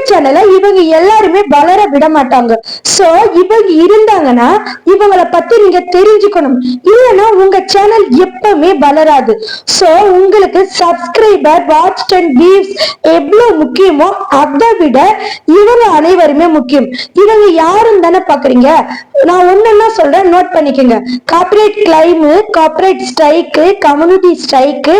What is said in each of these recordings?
சேனலை இவங்க எல்லாருமே வளர விட மாட்டாங்க. சோ இவங்க இருந்தாங்கன்னா இவங்கள பத்தி நீங்க தெரிஞ்சுக்கணும். இல்லைன்னா உங்க சேனல் எப்பவுமே வளராது. சோ உங்களுக்கு சப்ஸ்கிரைபர், வாட்ச் டைம், வியூஸ் எவ்வளவு முக்கியமோ அதை விட இவங்க அனைவருமே முக்கியம். இவங்க யாருன்னு தானே பாக்குறீங்க. நான் ஒன்னொன்னா சொல்றேன், நோட் பண்ணிக்கோங்க. Corporate claim, corporate strike, community strike,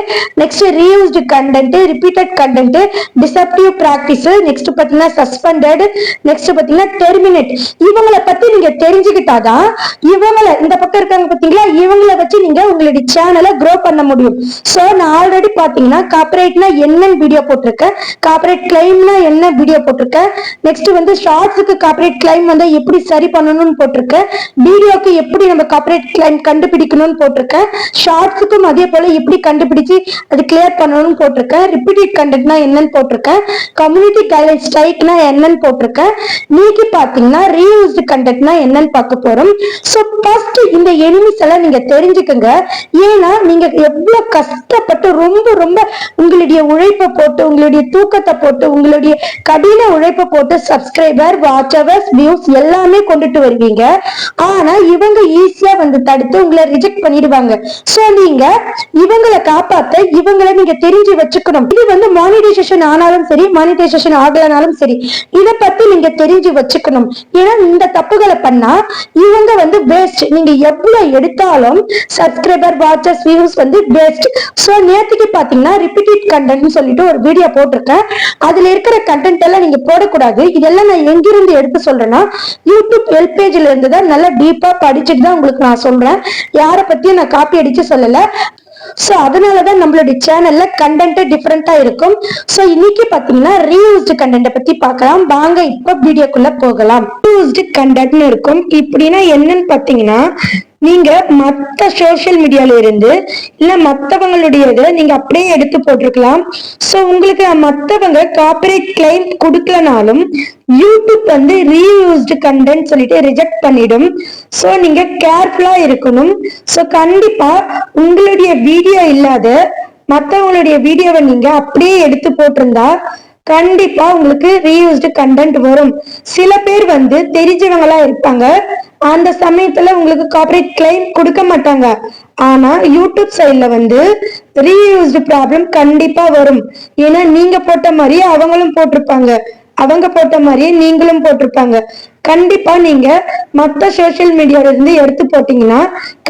next reused content, repeated content, deceptive practice, next பாத்தீங்கன்னா சஸ்பெண்டட், நெக்ஸ்ட் பாத்தீங்கன்னா டெர்மினேட். இவங்களை பத்தி நீங்க தெரிஞ்சுக்கிட்டாதான் இவங்களை இந்த பக்கம் இருக்காங்க பாத்தீங்களா, இவங்களை வச்சு நீங்க உங்களுடைய சேனலை க்ரோ பண்ண முடியும். சோ நான் ஆல்ரெடி பாத்தீங்கன்னா கார்ப்பரேட்னா என்னன்னு வீடியோ போட்டிருக்கேன், கார்ப்பரேட் கிளைம்னா என்ன வீடியோ போட்டிருக்கேன், நெக்ஸ்ட் வந்து ஷார்ட்ஸுக்கு கார்ப்பரேட் கிளைம் வந்து எப்படி சரி பண்ணணும்னு போட்டிருக்கேன், வீடியோக்கு எப்படி நம்ம கார்ப்பரேட் கிளைம் கண்டுபிடிக்கணும்னு போட்டிருக்கேன், ஷார்ட்ஸுக்கும் அதே போல எப்படி கண்டுபிடிச்சு அது கிளியர் பண்ணணும்னு போட்டிருக்கேன், ரிப்பீட்டட் கண்டென்ட்னா என்னன்னு போட்டிருக்கேன், கம்யூனிட்டி கைட்லைன் ஸ்ட்ரைக்னா என்னன்னு போட்டிருக்கேன். நீங்க பாத்தீங்கன்னா ரீயூஸ்டு கண்டென்ட்னா என்னன்னு பார்க்க போறோம். சோ ஃபர்ஸ்ட் இந்த எனிமிஸ் எல்லாம் நீங்க தெரிஞ்சுக்கங்க. ஏன்னா நீங்க எவ்வளவு கஷ்டப்பட்டு ரொம்ப ரொம்ப உங்களுடைய உழைப்பை போட்டு, உங்களுடைய தூக்கத்தை போட்டு, உங்களுடைய கடின உழைப்பை போட்டு சப்ஸ்கிரைபர், வாட்ச் ஹவர்ஸ், வியூஸ் எல்லாமே கொண்டுட்டு வருவீங்க. ஆனா இவங்க ஈஸியா வந்து தடுத்து உங்களை ரிஜெக்ட் பண்ணிடுவாங்க. சோ நீங்க இவங்களை காப்பாத்த இவங்களை நீங்க தெரிஞ்சு வச்சுக்கணும். இது வந்து மானிட்டைசேஷன் ஆனாலும் சரி, மானிட்டைசேஷன் ஆகலனாலும் சரி, இத பத்தி நீங்க தெரிஞ்சு வச்சுக்கணும். ஏன்னா இந்த தப்புகளை பண்ணா இவங்க வந்து வேஸ்ட். நீங்க எவ்வளவு எடுத்தாலும் சப்ஸ்கிரைபர், வாட்சர்ஸ், வியூஸ் வந்து வேஸ்ட். சோ நேத்துக்கு பாத்தீங்கன்னா ரிப்பீட்டட் கண்டென்ட் சொல்லிட்டு ஒரு வீடியோ போட்டிருக்கேன். அதுல இருக்கிற கண்டென்ட் எல்லாம் நீங்க போடக்கூடாது. இதெல்லாம் நான் எங்கிருந்து எடுத்து சொல்றேன்னா, யூடியூப் ஹெல்ப் பேஜ்ல இருந்து தான் நல்லா டீப்பா படிச்சுட்டு தான் உங்களுக்கு நான் சொல்றேன். யாரை பத்தியும் நான் காப்பி அடிச்சு சொல்லல. சோ அதனாலதான் நம்மளுடைய சேனல்ல கண்டென்ட் டிஃபரெண்டா இருக்கும். சோ இன்னைக்கு பாத்தீங்கன்னா ரீயூஸ்டு கண்டென்ட் பத்தி பார்க்கலாம். வாங்க இப்ப வீடியோக்குள்ள போகலாம். ரீயூஸ்டு கண்டென்ட் இருக்கும். இப்படின்னா என்னன்னு பாத்தீங்கன்னா, நீங்க மத்த சோசியல் மீடியால இருந்து இல்ல மத்தவங்களுடைய நீங்க அப்படியே எடுத்து போட்டிருக்கலாம். சோ உங்களுக்கு மத்தவங்க கார்ப்பரேட் கிளைம் கொடுக்கலனாலும் யூடியூப் வந்து ரீயூஸ்டு கண்டென்ட் சொல்லிட்டு ரிஜெக்ட் பண்ணிடும். சோ நீங்க கேர்ஃபுல்லா இருக்கணும். சோ கண்டிப்பா உங்களுடைய வீடியோ இல்லாத மத்தவங்களுடைய வீடியோவை நீங்க அப்படியே எடுத்து போட்டிருந்தா கண்டிப்பா உங்களுக்கு ரீயூஸ்டு கண்டென்ட் வரும். சில பேர் வந்து தெரிஞ்சவங்களா இருப்பாங்க. அந்த சமயத்துல உங்களுக்கு கார்ப்பரேட் கிளைம் கொடுக்க மாட்டாங்க. ஆனா யூடியூப் சைட்ல வந்து ரீயூஸ்டு ப்ராப்ளம் கண்டிப்பா வரும். ஏன்னா நீங்க போட்ட மாதிரியே அவங்களும் போட்டிருப்பாங்க, அவங்க போட்ட மாதிரியே நீங்களும் போட்டிருப்பாங்க. கண்டிப்பா நீங்க மத்த சோசியல் மீடியால இருந்து எடுத்து போட்டீங்கன்னா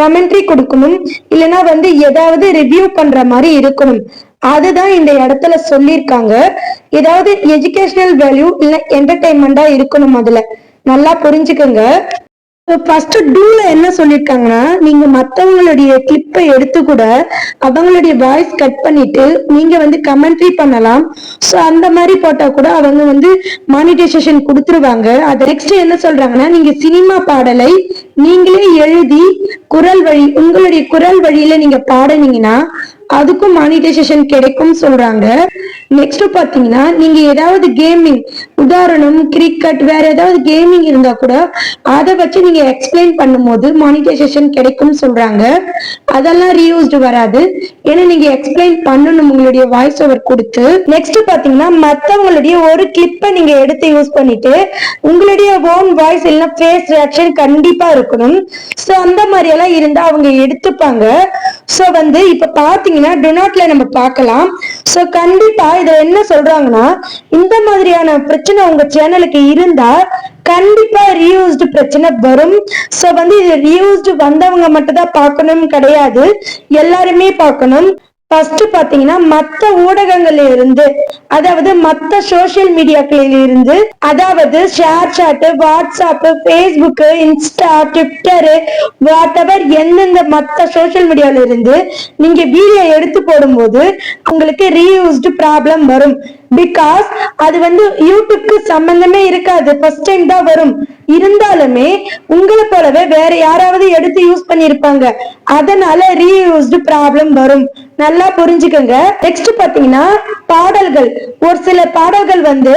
கமெண்ட்ரி கொடுக்கணும், இல்லைன்னா வந்து ஏதாவது ரிவ்யூ பண்ற மாதிரி இருக்கணும். அதுதான் இந்த இடத்துல சொல்லியிருக்காங்க. ஏதாவது எஜுகேஷனல் வேல்யூ இல்ல என்டர்டைன்மெண்டா இருக்கணும். அதுல நல்லா புரிஞ்சுக்கோங்க. ஃபர்ஸ்ட் டூல என்ன சொல்லிருக்காங்கன்னா, நீங்க மத்தவங்களுடைய கிளிப்பை எடுத்து கூட அவங்களுடைய வாய்ஸ் கட் பண்ணிட்டு நீங்க வந்து கமெண்ட்ரி பண்ணலாம். சோ அந்த மாதிரி போட்டா கூட அவங்க வந்து மானிட்டைசேஷன் கொடுத்துருவாங்க. அது நெக்ஸ்ட் என்ன சொல்றாங்கன்னா, நீங்க சினிமா பாடலை நீங்களே எழுதி குரல் வழி, உங்களுடைய குரல் வழியில நீங்க பாடுனீங்கன்னா அதுக்கும் மானிட்டைசேஷன் கிடைக்கும் சொல்றாங்க. நெக்ஸ்ட் பாத்தீங்கன்னா, நீங்க ஏதாவது கேமிங், உதாரணம் கிரிக்கெட், வேற ஏதாவது கேமிங் இருந்தா கூட அதை வச்சு நீங்க எக்ஸ்பிளைன் பண்ணும்போது மானிட்டைசேஷன் கிடைக்கும் சொல்றாங்க. அதெல்லாம் ரீயூஸ்டு வராது. ஏன்னா நீங்க எக்ஸ்பிளைன் பண்ணணும் உங்களுடைய வாய்ஸ் ஓவர் கொடுத்து. நெக்ஸ்ட் பாத்தீங்கன்னா, மத்தவங்களுடைய ஒரு கிளிப்பை நீங்க எடுத்து யூஸ் பண்ணிட்டு உங்களுடைய ஓன் வாய்ஸ் இல்லைன்னா ஃபேஸ் ரியாக்ஷன் கண்டிப்பா இருக்கணும். சோ அந்த மாதிரி எல்லாம் இருந்தா அவங்க எடுத்துப்பாங்க. சோ வந்து இப்ப பாத்தீங்கன்னா டொனாட்ல நம்ம பார்க்கலாம். சோ கண்டிப்பா இத என்ன சொல்றாங்கன்னா, இந்த மாதிரியான பிரச்சனை உங்க சேனலுக்கு இருந்தா கண்டிப்பா ரீயூஸ்டு பிரச்சனை வரும். சோ வந்து இது ரீயூஸ்டு வந்தவங்க மட்டும் தான் பார்க்கணும் கிடையாது, எல்லாருமே பார்க்கணும். ஃபர்ஸ்ட் பாத்தீங்கன்னா மத்த ஊடகங்கள்ல இருந்து, அதாவது மத்த சோசியல் மீடியாக்களில் இருந்து, அதாவது ShareChat, WhatsApp, Facebook, Insta, Twitter, whatever எந்தெந்த மத்த சோசியல் மீடியால இருந்து நீங்க வீடியோ எடுத்து போடும்போது உங்களுக்கு ரீயூஸ்டு ப்ராப்ளம் வரும். பிகாஸ் அது வந்து யூடியூப்க்கு சம்பந்தமே இருக்காது, ஃபர்ஸ்ட் டைம் தான் வரும். இருந்தாலுமே உங்களை போலவே வேற யாராவது எடுத்து யூஸ் பண்ணிருப்பாங்க, அதனால ரீயூஸ்டு ப்ராப்ளம் வரும். நல்லா புரிஞ்சுக்கோங்க. நெக்ஸ்ட் பாத்தீங்கன்னா பாடல்கள். ஒரு சில பாடல்கள் வந்து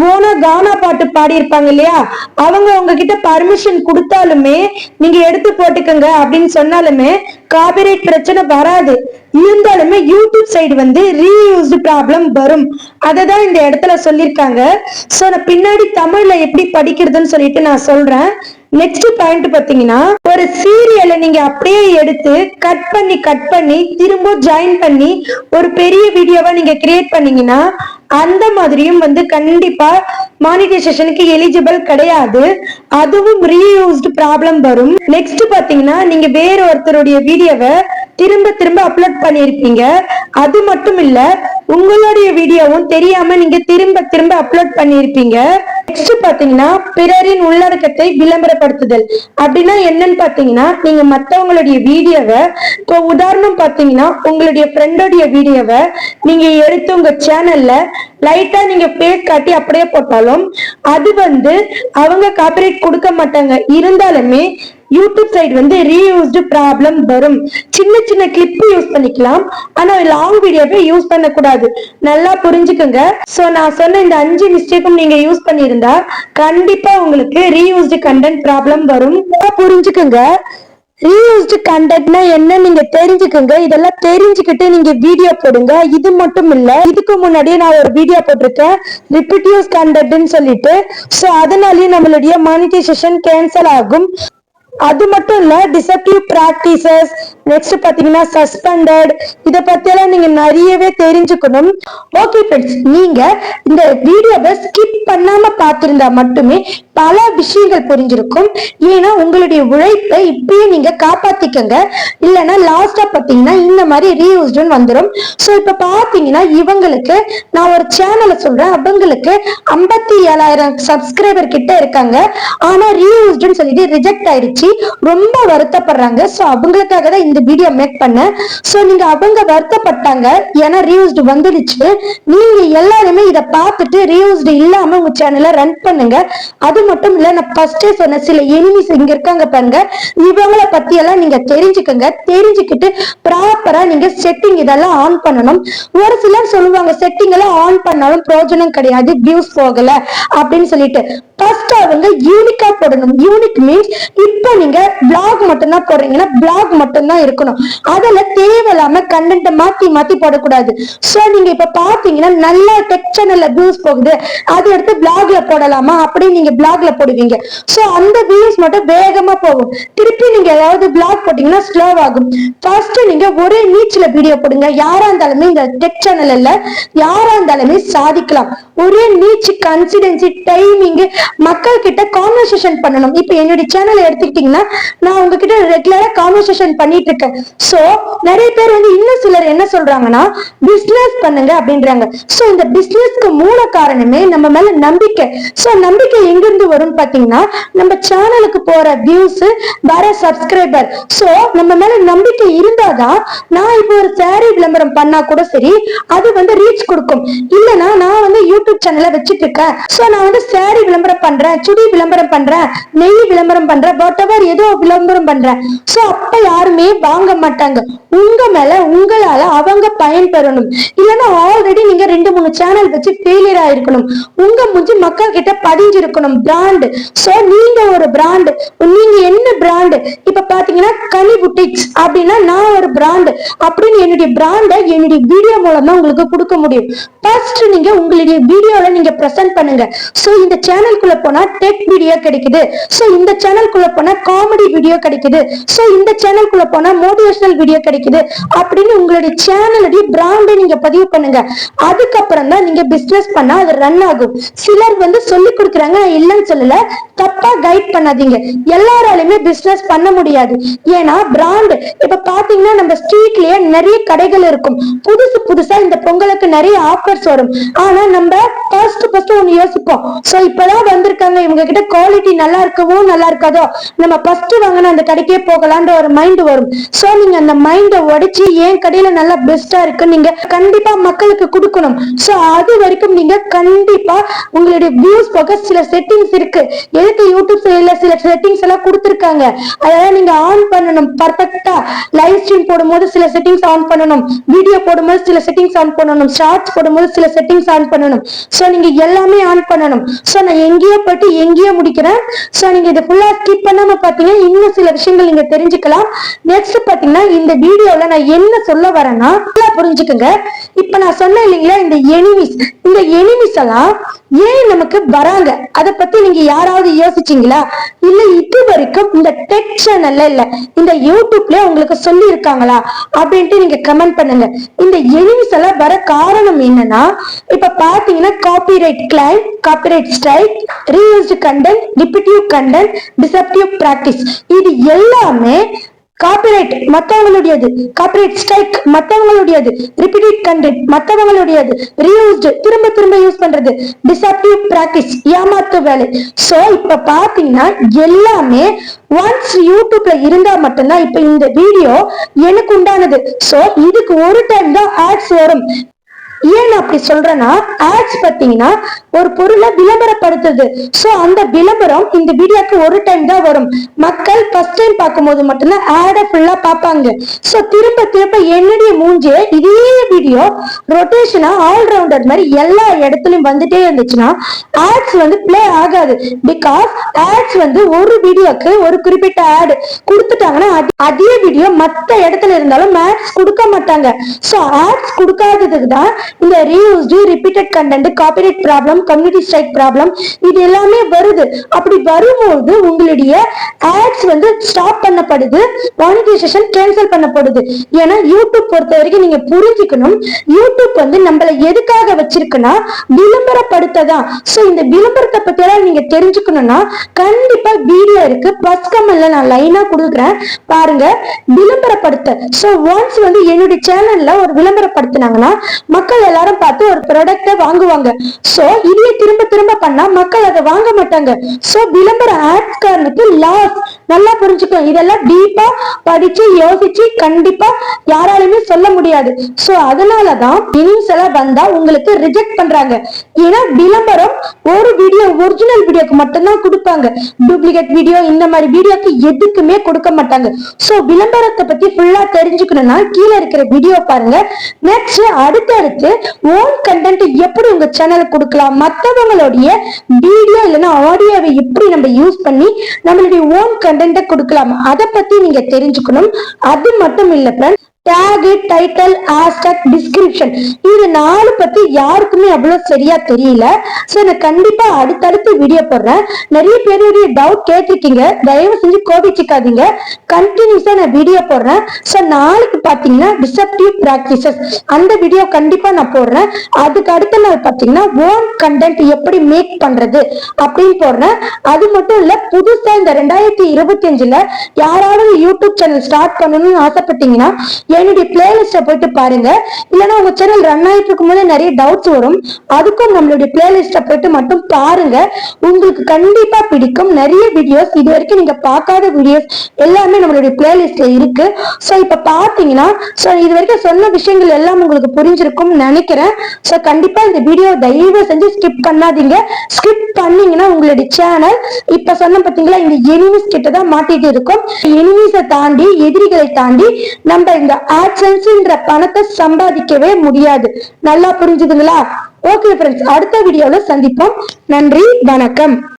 ஓனா கானா பாட்டு பாடி இருப்பாங்க இல்லையா, அவங்க உங்ககிட்ட பர்மிஷன் கொடுத்தாலுமே நீங்க எடுத்து போட்டுக்கோங்க அப்படின்னு சொன்னாலுமே காபிரைட் பிரச்சனை வராது. இருந்தாலுமே யூடியூப் சைடு வந்து ரீயூஸ்டு ப்ராப்ளம் வரும். அததான் இந்த இடத்துல சொல்லியிருக்காங்க. சோ நான் பின்னாடி தமிழ்ல எப்படி படிக்கிறதுன்னு சொல்லிட்டு நான் சொல்றேன். நெக்ஸ்ட் பாயிண்ட் பாத்தீங்கன்னா, ஒரு சீரியலை நீங்க அப்படியே எடுத்து கட் பண்ணி திரும்ப ஜாயின் பண்ணி ஒரு பெரிய வீடியோவா நீங்க கிரியேட் பண்ணீங்கன்னா அந்த மாதிரியும் வந்து கண்டிப்பா மானிட்டைசேஷனுக்கு எலிஜிபிள் கிடையாது. அதுவும் ரீயூஸ்டு ப்ராப்ளம் வரும். நெக்ஸ்ட் பாத்தீங்கன்னா, நீங்க வேற ஒருத்தருடைய வீடியோவை திரும்ப திரும்ப அப்லோட் பண்ணிருப்பீங்க. அது மட்டும் இல்ல, உங்களுடைய வீடியோவும் தெரியாம நீங்க திரும்ப திரும்ப அப்லோட் பண்ணிருப்பீங்க. நெக்ஸ்ட் பாத்தீங்கன்னா, பிறரின் உள்ளடக்கத்தை விளம்பரப்படுத்துதல். அப்படின்னா என்னன்னு பாத்தீங்கன்னா, நீங்க மத்தவங்களுடைய வீடியோவை, இப்போ உதாரணம் பாத்தீங்கன்னா உங்களுடைய ஃப்ரெண்டோடைய வீடியோவை நீங்க எடுத்து உங்க சேனல்ல லைட்டா நீங்க பேஸ் காட்டி அப்படியே போட்டாலும் அது வந்து அவங்க காப்பிரைட் கொடுக்க மாட்டாங்க. இருந்தாலுமே யூடியூப் சைடு வந்து ரீயூஸ்டு ப்ராப்ளம் வரும். சின்ன சின்ன கிளிப் யூஸ் பண்ணிக்கலாம், ஆனா லாங் வீடியோவை யூஸ் பண்ண கூடாது. நல்லா புரிஞ்சுக்கோங்க. சோ நான் சொன்ன இந்த 5 மிஸ்டேக்கும் நீங்க யூஸ் பண்ணியிருந்தா கண்டிப்பா உங்களுக்கு ரீயூஸ்டு கண்டென்ட் ப்ராப்ளம் வரும். புரிஞ்சுக்கோங்க. ரீயூஸ்டு கண்டென்ட்னா என்ன நீங்க தெரிஞ்சுக்கோங்க. இதெல்லாம் தெரிஞ்சுக்கிட்டு நீங்க வீடியோ போடுங்க. இது மட்டும் இல்ல, இதுக்கு முன்னாடியே நான் ஒரு வீடியோ போட்டிருக்கேன் ரிப்பீட்டிவ் கண்டென்ட்னு சொல்லிட்டு. சோ அதனாலயும் நம்மளுடைய மானிட்டைசேஷன் கேன்சல் ஆகும். அது மட்டும் இல்ல, டிசெப்டிவ் பிராக்டிசஸ், நெக்ஸ்ட் பாத்தீங்கன்னா சஸ்பெண்டட், இத பத்தி எல்லாம் நீங்க நிறையவே தெரிஞ்சுக்கணும். ஓகே ஃப்ரெண்ட்ஸ், நீங்க இந்த வீடியோவை ஸ்கிப் பண்ணாம பார்த்திருந்தா மட்டுமே பல விஷயங்கள் புரிஞ்சிருக்கும். ஏன்னா உங்களுடைய உழைப்பை இப்பயே நீங்க காப்பாத்திக்கங்க. இல்லைன்னா லாஸ்டா பாத்தீங்கன்னா இந்த மாதிரி ரீயூஸ்டு வந்துடும். சோ இப்ப பாத்தீங்கன்னா இவங்களுக்கு நான் ஒரு சேனலை சொல்றேன், அவங்களுக்கு 57,000 சப்ஸ்கிரைபர் கிட்ட இருக்காங்க. ஆனா ரீயூஸ்டுன்னு சொல்லிட்டு ரிஜெக்ட் ஆயிடுச்சு. ரொம்ப வருத்தப்படுறாங்க. சோ அவங்களுக்காக தான் இந்த வீடியோ மேக் பண்ணேன். சோ நீங்க அவங்க வருத்தப்பட்டாங்க ஏன்னா ரீயூஸ்டு வந்துடுச்சு. நீங்க எல்லாருமே இத பார்த்துட்டு ரீயூஸ்டு இல்லாம உங்க சேனலை ரன் பண்ணுங்க. அது மட்டும் இல்ல, நான் ஃபர்ஸ்டே சொன்ன சில எனிமீஸ் இங்க இருக்காங்க பாருங்க, இவங்கள பத்தி எல்லாம் நீங்க தெரிஞ்சுக்கங்க. தெரிஞ்சுக்கிட்டு ப்ராப்பரா நீங்க செட்டிங் இதெல்லாம் ஆன் பண்ணணும். ஒரு சிலர் சொல்லுவாங்க செட்டிங் எல்லாம் ஆன் பண்ணாலும் பிரயோஜனம் கிடையாது, வியூஸ் போகல அப்படின்னு சொல்லிட்டு. ஃபர்ஸ்ட் அவங்க யூனிக்கா போடணும். யூனிக் மீன்ஸ் இப்போ நீங்க பிளாக் மட்டும் தான் போடுறீங்கன்னா பிளாக் மட்டும் தான் இருக்கணும். அதுல தேவையில்லாம கண்டென்ட் மாத்தி மாத்தி போடக்கூடாது. சோ நீங்க இப்ப பாத்தீங்கன்னா நல்ல டெக் சேனல்ல வியூஸ் போகுது, அது எடுத்து பிளாக்ல போடலாமா அப்படின்னு நீங்க பிளாக்ல போடுவீங்க. சோ அந்த வியூஸ் மட்டும் வேகமா போகும். திருப்பி நீங்க ஏதாவது பிளாக் போட்டீங்கன்னா ஸ்லோ ஆகும். ஃபர்ஸ்ட் நீங்க ஒரே நீச்சில வீடியோ போடுங்க. யாரா இருந்தாலுமே இந்த டெக் சேனல்ல யாரா இருந்தாலுமே சாதிக்கலாம். ஒரே நீச்சு, கன்சிடென்சி, டைமிங், மக்கள் கிட்ட கான்வர்சேஷன் பண்ணணும். இப்ப என்னுடைய சேனல் எடுத்துக்கிட்டீங்கன்னா நான் உங்ககிட்ட ரெகுலரா கான்வர்சேஷன் பண்ணிட்டு இருக்கேன். சோ நிறைய பேர் வந்து இன்னும் சிலர் என்ன சொல்றாங்கன்னா பிசினஸ் பண்ணுங்க அப்படின்றாங்க. சோ இந்த பிசினஸ்க்கு மூல காரணமே நம்ம மேல நம்பிக்கை. சோ நம்பிக்கை எங்கிருந்து வரும் பாத்தீங்கன்னா நம்ம சேனலுக்கு போற வியூஸ், வர சப்ஸ்கிரைபர். சோ நம்ம மேல நம்பிக்கை இருந்தாதான் நான் இப்போ ஒரு சாரி விளம்பரம் பண்ணா கூட சரி அது வந்து ரீச் கொடுக்கும். இல்லனா நான் வந்து யூடியூப் சேனலை வச்சுட்டு இருக்கேன், சோ நான் வந்து சாரி விளம்பரம் பண்றேன், சுடி விளம்பரம் பண்றேன், நெய் விளம்பரம் பண்றேன், வாட்டவர் ஏதோ விளம்பரம் பண்றேன். சோ அப்ப யாருமே வாங்க மாட்டாங்க. உங்க மேல உங்களால அவங்க பயன் பெறணும். இல்லைன்னா ஆல்ரெடி நீங்க 2-3 சேனல் வச்சு ஃபெயிலியர் ஆயிருக்கணும். உங்க மூஞ்சி மக்கள் கிட்ட பதிஞ்சிருக்கணும். பிராண்ட். சோ நீங்க ஒரு பிராண்ட். நீங்க என்ன பிராண்ட்? இப்ப பாத்தீங்கன்னா கனி புட்டிக்ஸ் அப்படின்னா நான் ஒரு பிராண்ட் அப்படின்னு என்னுடைய பிராண்டை என்னுடைய வீடியோ மூலமா உங்களுக்கு கொடுக்க முடியும். ஃபர்ஸ்ட் நீங்க உங்களுடைய வீடியோல நீங்க பிரசன்ட் பண்ணுங்க. சோ இந்த சேனலுக்குள்ள போனா டெக் வீடியோ கிடைக்குது, சோ இந்த சேனலுக்குள்ள போனா காமெடி வீடியோ கிடைக்குது, சோ இந்த சேனலுக்குள்ள போனா மோட்டிவேஷனல் வீடியோ கிடைக்குது அப்படின்னு உங்களுடைய சேனலுடைய பிராண்டை நீங்க பதிவு பண்ணுங்க. அதுக்கப்புறம் தான் நீங்க பிசினஸ் பண்ணா அது ரன் ஆகும். சிலர் வந்து சொல்லி கொடுக்குறாங்க, இல்லைன்னு சொல்லல, தப்பா கைட் பண்ணாதீங்க. எல்லாராலுமே பிசினஸ் பண்ண முடியாது. ஏன்னா பிராண்ட். இப்ப பாத்தீங்கன்னா நம்ம ஸ்ட்ரீட்லயே நிறைய கடைகள் இருக்கும். புதுசு புதுசா இந்த பொங்கலுக்கு நிறைய ஆஃபர்ஸ் வரும். ஆனா நம்ம ஃபர்ஸ்ட் ஒன்னு யோசிப்போம், சோ இப்பதான் வந்திருக்காங்க, இவங்க கிட்ட குவாலிட்டி நல்லா இருக்கவோ நல்லா இருக்காதோ, நம்ம ஃபர்ஸ்ட் வாங்கின அந்த கடைக்கே போகலான்ற ஒரு மைண்ட் வரும். சோ நீங்க அந்த மைண்ட் மைண்ட உடைச்சு என் கடையில நல்லா பெஸ்டா இருக்கு நீங்க கண்டிப்பா மக்களுக்கு கொடுக்கணும். சோ அது வரைக்கும் நீங்க கண்டிப்பா உங்களுடைய வியூஸ் போக சில செட்டிங்ஸ் இருக்கு. எதுக்கு யூடியூப் சில செட்டிங்ஸ் எல்லாம் கொடுத்திருக்காங்க, அதெல்லாம் நீங்க ஆன் பண்ணணும். பர்ஃபெக்டா லைவ் ஸ்ட்ரீம் போடும்போது சில செட்டிங்ஸ் ஆன் பண்ணணும், வீடியோ போடும்போது சில செட்டிங்ஸ் ஆன் பண்ணணும், ஷார்ட்ஸ் போடும்போது சில செட்டிங்ஸ் ஆன் பண்ணணும். சோ நீங்க எல்லாமே ஆன் பண்ணணும். சோ நான் எங்கேயோ போயிட்டு எங்கேயோ முடிக்கிறேன். சோ நீங்க இதை ஃபுல்லா ஸ்கிப் பண்ணாம பாத்தீங்கன்னா இன்னும் சில விஷயங்கள் நீங்க தெரிஞ்சுக்கலாம். நெக்ஸ்ட் பாத்தீங்கன்னா இந்த வீடியோல நான் என்ன சொல்ல வரேன்னா புரிஞ்சுக்குங்க. இப்ப நான் சொன்னேன் இல்லைங்களா, இந்த எனிமிஸ் எல்லாம் ஏன் நமக்கு வராங்க, அதை பத்தி நீங்க யாராவது யோசிச்சீங்களா? இல்ல இது வரைக்கும் இந்த டெக் சேனல்ல இல்ல இந்த யூடியூப்ல உங்களுக்கு சொல்லி இருக்காங்களா அப்படின்ட்டு நீங்க கமெண்ட் பண்ணுங்க. இந்த எனிமிஸ் எல்லாம் வர காரணம் என்னன்னா, இப்ப பாத்தீங்கன்னா copyright claim, copyright strike, reused content, repetitive content, deceptive practice, இது எல்லாமே காப்பிரைட் மத்தவங்களுடையது, காப்பிரைட் ஸ்ட்ரைக் மத்தவங்களுடையது, ரிப்பீட்டட் கண்டென்ட் மத்தவங்களுடையது, ரீயூஸ்டு திரும்ப திரும்ப யூஸ் பண்றது, டிசப்டிவ் பிராக்டிஸ் ஏமாத்து வேலை. சோ இப்ப பாத்தீங்கன்னா எல்லாமே ஒன்ஸ் யூடியூப்ல இருந்தா மட்டும்தான் இப்ப இந்த வீடியோ எனக்கு உண்டானது. சோ இதுக்கு ஒரு டைம் தான் ஆட்ஸ் வரும். ஏன் அப்படி சொல்றேன்னா, ஆட்ஸ் பாத்தீங்கன்னா ஒரு பொருளை விளம்பரப்படுத்துது. சோ அந்த விளம்பரம் இந்த வீடியோக்கு ஒரு டைம் தான் வரும். மக்கள் ஃபர்ஸ்ட் டைம் பார்க்கும்போது மட்டும்தான் ஆட ஃபுல்லா பார்ப்பாங்க. சோ திரும்ப திரும்ப என்னுடைய மூஞ்சிய இதே வீடியோ ரொட்டேஷனா ஆல்ரவுண்டர் மாதிரி எல்லா இடத்துலயும் வந்துட்டே இருந்துச்சுன்னா ஆட்ஸ் வந்து பிளே ஆகாது. பிகாஸ் ஆட்ஸ் வந்து ஒரு வீடியோக்கு ஒரு குறிப்பிட்ட ஆட் கொடுத்துட்டாங்கன்னா அதே வீடியோ மத்த இடத்துல இருந்தாலும் ஆட்ஸ் கொடுக்க மாட்டாங்க. சோ ஆட்ஸ் கொடுக்காததுக்கு தான் இந்த reused, repeated content, copyright problem, community strike problem இது எல்லாமே வருது. அப்படி வரும்போது உங்களுடைய ஆட்ஸ் வந்து ஸ்டாப் பண்ணப்படுது, மானிட்டைசேஷன் கேன்சல் பண்ணப்படுது. ஏன்னா யூடியூப் பொறுத்த வரைக்கும் நீங்க புரிஞ்சுக்கணும், யூடியூப் வந்து நம்மள எதுக்காக வச்சிருக்குன்னா விளம்பரப்படுத்ததான். சோ இந்த விளம்பரத்தை பத்தி எல்லாம் நீங்க தெரிஞ்சுக்கணும்னா கண்டிப்பா வீடியோ இருக்கு, பஸ் கமெண்ட்ல நான் லைனா கொடுக்குறேன் பாருங்க. விளம்பரப்படுத்த சோ ஒன்ஸ் வந்து என்னுடைய சேனல்ல ஒரு விளம்பரப்படுத்தினாங்கன்னா மக்கள் எல்லாரும் பார்த்து ஒரு ப்ராடக்ட வாங்குவாங்க. சோ இதையே திரும்ப திரும்ப பண்ணா மக்கள் அதை வாங்க மாட்டாங்க. சோ விளம்பர ஆட்ஸ் காரனுக்கு லாஸ். நல்லா புரிஞ்சுக்கணும். இதெல்லாம் டீப்பா படிச்சு யோசிச்சு கண்டிப்பா யாராலுமே சொல்ல முடியாது. சோ அதனாலதான் நியூஸ் எல்லாம் வந்தா உங்களுக்கு ரிஜெக்ட் பண்றாங்க. ஏன்னா விளம்பரம் ஒரு வீடியோ ஒரிஜினல் வீடியோக்கு மட்டும்தான் கொடுப்பாங்க, டூப்ளிகேட் வீடியோ இந்த மாதிரி வீடியோக்கு எதுக்குமே கொடுக்க மாட்டாங்க. சோ விளம்பரத்தை பத்தி ஃபுல்லா தெரிஞ்சுக்கணும்னா கீழே இருக்கிற வீடியோ பாருங்க. நெக்ஸ்ட் அடுத்தடுத்து ஓன் கண்டென்ட் எப்படி உங்க சேனல் கொடுக்கலாம், மற்றவங்களுடைய வீடியோ இல்லைன்னா ஆடியோவை எப்படி நம்ம யூஸ் பண்ணி நம்மளுடைய ஓன் கண்டென்ட் கொடுக்கலாம், அதை பத்தி நீங்க தெரிஞ்சுக்கணும். அது மட்டும் இல்ல friends, take, title, hashtag, description இது 4 பத்தி யாருக்குமே அவ்வளவு சரியா தெரியல. சோ நான் கண்டிப்பா அடுத்தடுத்து வீடியோ போடுறேன். நிறைய பேருடைய டவுட் கேட்டிருக்கீங்க, தயவு செஞ்சு கோபிச்சுக்காதீங்க. கண்டினியூஸா நான் வீடியோ போடுறேன். சோ நாளைக்கு பாத்தீங்கன்னா டிசப்டிவ் பிராக்டிசஸ் அந்த வீடியோ கண்டிப்பா நான் போடுறேன். அதுக்கு அடுத்த நாள் பாத்தீங்கன்னா ஓன் கண்டென்ட் எப்படி மேக் பண்றது அப்படின்னு போடுறேன். அது மட்டும் இல்ல, புதுசா இந்த 2025ல யாராவது யூடியூப் சேனல் ஸ்டார்ட் பண்ணணும்னு ஆசைப்பட்டீங்கன்னா என்னுடைய பிளேலிஸ்ட போயிட்டு பாருங்க. இல்லைன்னா உங்க சேனல் ரன் ஆயிட்டு இருக்கும் போது நிறைய டவுட்ஸ் வரும், அதுக்கும் நம்மளுடைய பிளேலிஸ்ட போயிட்டு மட்டும் பாருங்க. உங்களுக்கு கண்டிப்பா பிடிக்கும். நிறைய வீடியோஸ் இது வரைக்கும் நீங்க பார்க்காத வீடியோஸ் எல்லாமே நம்மளுடைய பிளேலிஸ்ட்ல இருக்கு. சோ இப்ப பாத்தீங்கன்னா இது வரைக்கும் சொன்ன விஷயங்கள் எல்லாம் உங்களுக்கு புரிஞ்சிருக்கும் நினைக்கிறேன். சோ கண்டிப்பா இந்த வீடியோ தயவு செஞ்சு ஸ்கிப் பண்ணாதீங்க. ஸ்கிப் பண்ணீங்கன்னா உங்களுடைய சேனல் இப்ப சொன்ன பாத்தீங்களா இந்த எனிமிஸ் கிட்டதான் மாட்டிட்டு இருக்கும். எனிமிஸை தாண்டி, எதிரிகளை தாண்டி நம்ம இந்த ஆட்சன்ஸ்ன்ற பணத்தை சம்பாதிக்கவே முடியாது. நல்லா புரிஞ்சுதுங்களா? ஓகே ஃப்ரெண்ட்ஸ், அடுத்த வீடியோல சந்திப்போம். நன்றி, வணக்கம்.